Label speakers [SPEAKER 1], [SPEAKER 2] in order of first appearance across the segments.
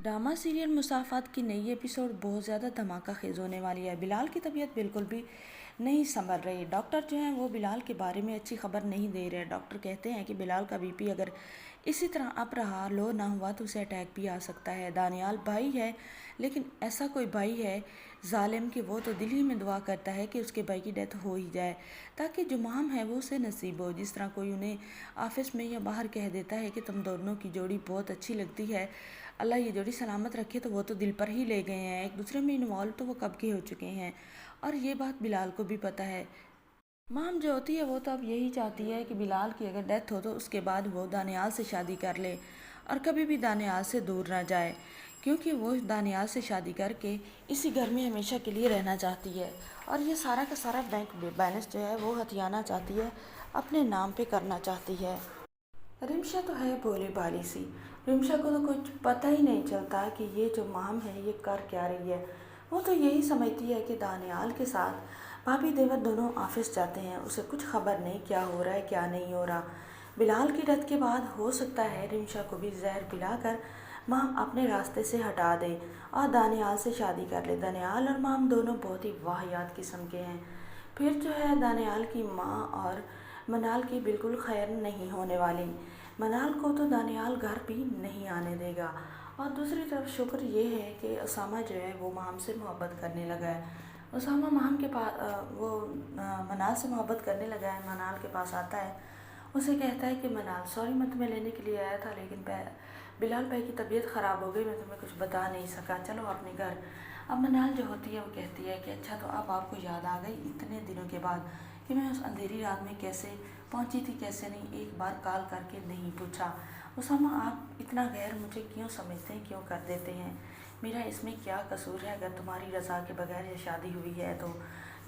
[SPEAKER 1] Drama serial मुसाफात की नई episode बहुत ज़्यादा धमाका खेज होने वाली है। बिलाल की तबीयत बिल्कुल भी नहीं संभल रही। डॉक्टर जो हैं वो बिलाल के बारे में अच्छी खबर नहीं दे रहे। डॉक्टर कहते हैं कि बिलाल का बीपी अगर इसी तरह अप रहा, लो ना हुआ तो उसे अटैक भी आ सकता है। दानियाल भाई है, लेकिन ऐसा कोई भाई है जालिम कि वो तो दिल ही में दुआ करता है कि उसके भाई की डेथ हो ही जाए, ताकि जो माम है वो उसे नसीब हो। जिस तरह कोई उन्हें ऑफिस में या बाहर कह देता है कि तुम दोनों की जोड़ी बहुत अच्छी लगती है, अल्लाह ये जोड़ी सलामत रखे, तो वो तो दिल पर ही ले गए हैं। एक दूसरे में इन्वॉल्व तो वो कब के हो चुके हैं, और ये बात बिलाल को भी पता है। माम जो होती है वो तो अब यही चाहती है कि बिलाल की अगर डेथ हो तो उसके बाद वो दानियाल से शादी कर ले और कभी भी दानियाल से दूर ना जाए, क्योंकि वो दानियाल से शादी करके इसी घर में हमेशा के लिए रहना चाहती है, और ये सारा का सारा बैंक बैलेंस जो है वो हथियाना चाहती है, अपने नाम पे करना चाहती है। रिमशा तो है भोली भाली सी। रिमशा को तो कुछ पता ही नहीं चलता कि ये जो माम है ये कर क्या रही है। वो तो यही समझती है कि दानियाल के साथ भाभी देवर दोनों ऑफिस जाते हैं, उसे कुछ खबर नहीं क्या हो रहा है क्या नहीं हो रहा। बिलाल की डेथ के बाद हो सकता है रिमशा को भी जहर पिलाकर माम अपने रास्ते से हटा दे और दानियाल से शादी कर ले। दानियाल और माम दोनों बहुत ही वाहियात किस्म के हैं। फिर जो है दानियाल की माँ और मनाल की बिल्कुल खैर नहीं होने वाली। मनाल को तो दानियाल घर भी नहीं आने देगा। और दूसरी तरफ शुक्र ये है कि उसामा जो है वो माम से मोहब्बत करने लगा है। उसामा माम के पास मनाल से मोहब्बत करने लगा है। मनाल के पास आता है, उसे कहता है कि मनाल सॉरी, मैं तुम्हें लेने के लिए आया था, लेकिन बिलाल भाई की तबीयत ख़राब हो गई, मैं तुम्हें कुछ बता नहीं सका, चलो अपने घर। अब मनाल जो होती है वो कहती है कि अच्छा, तो अब आपको याद आ गई इतने दिनों के बाद कि मैं उस अंधेरी रात में कैसे पहुंची थी, कैसे नहीं, एक बार कॉल करके नहीं पूछा। उसामा, आप इतना गैर मुझे क्यों समझते हैं, क्यों कर देते हैं? मेरा इसमें क्या कसूर है? अगर तुम्हारी रज़ा के बगैर ये शादी हुई है तो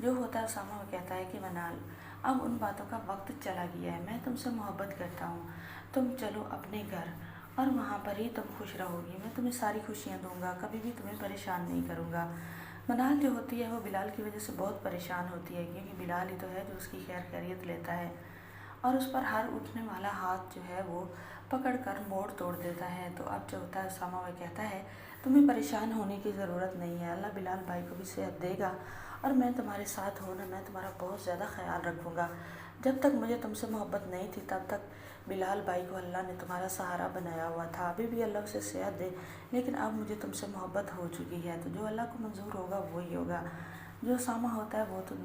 [SPEAKER 1] जो होता है। उसामा वो कहता है कि मनाल, अब उन बातों का वक्त चला गया है, मैं तुमसे मोहब्बत करता हूँ, तुम चलो अपने घर और वहाँ पर ही तुम खुश रहोगी, मैं तुम्हें सारी खुशियाँ दूंगा, कभी भी तुम्हें परेशान नहीं करूँगा। मनाल जो होती है वो बिलाल की वजह से बहुत परेशान होती है, क्योंकि बिलाल ही तो है जो उसकी खैर खैरियत लेता है और उस पर हर उठने वाला हाथ जो है वो पकड़ कर मोड़ तोड़ देता है। तो अब जो होता है उसामा वह कहता है, तुम्हें परेशान होने की ज़रूरत नहीं है, अल्लाह बिलाल भाई को भी सेहत देगा और मैं तुम्हारे साथ हूँ ना, मैं तुम्हारा बहुत ज़्यादा ख्याल रखूँगा। जब तक मुझे तुमसे मोहब्बत नहीं थी तब तक बिलाल भाई को अल्लाह ने तुम्हारा सहारा बनाया हुआ था, अभी भी अल्लाह उसे सेहत दे, लेकिन अब मुझे तुमसे मोहब्बत हो चुकी है, तो जो अल्लाह को मंजूर होगा वही होगा। जो उसामा होता है वो तो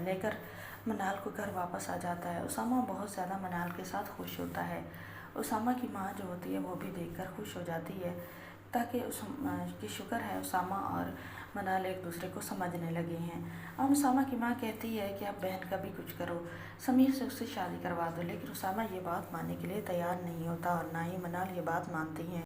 [SPEAKER 1] लेकर मनाल को घर वापस आ जाता है। उसामा बहुत ज़्यादा मनाल के साथ खुश होता है। उसामा की माँ जो होती है वो भी देखकर खुश हो जाती है, ताकि उस की शुक्र है उसामा और मनाल एक दूसरे को समझने लगे हैं। अब उसामा की माँ कहती है कि अब बहन का भी कुछ करो, समीर से उससे शादी करवा दो, लेकिन उसामा ये बात मानने के लिए तैयार नहीं होता और ना ही मनाल ये बात मानती हैं।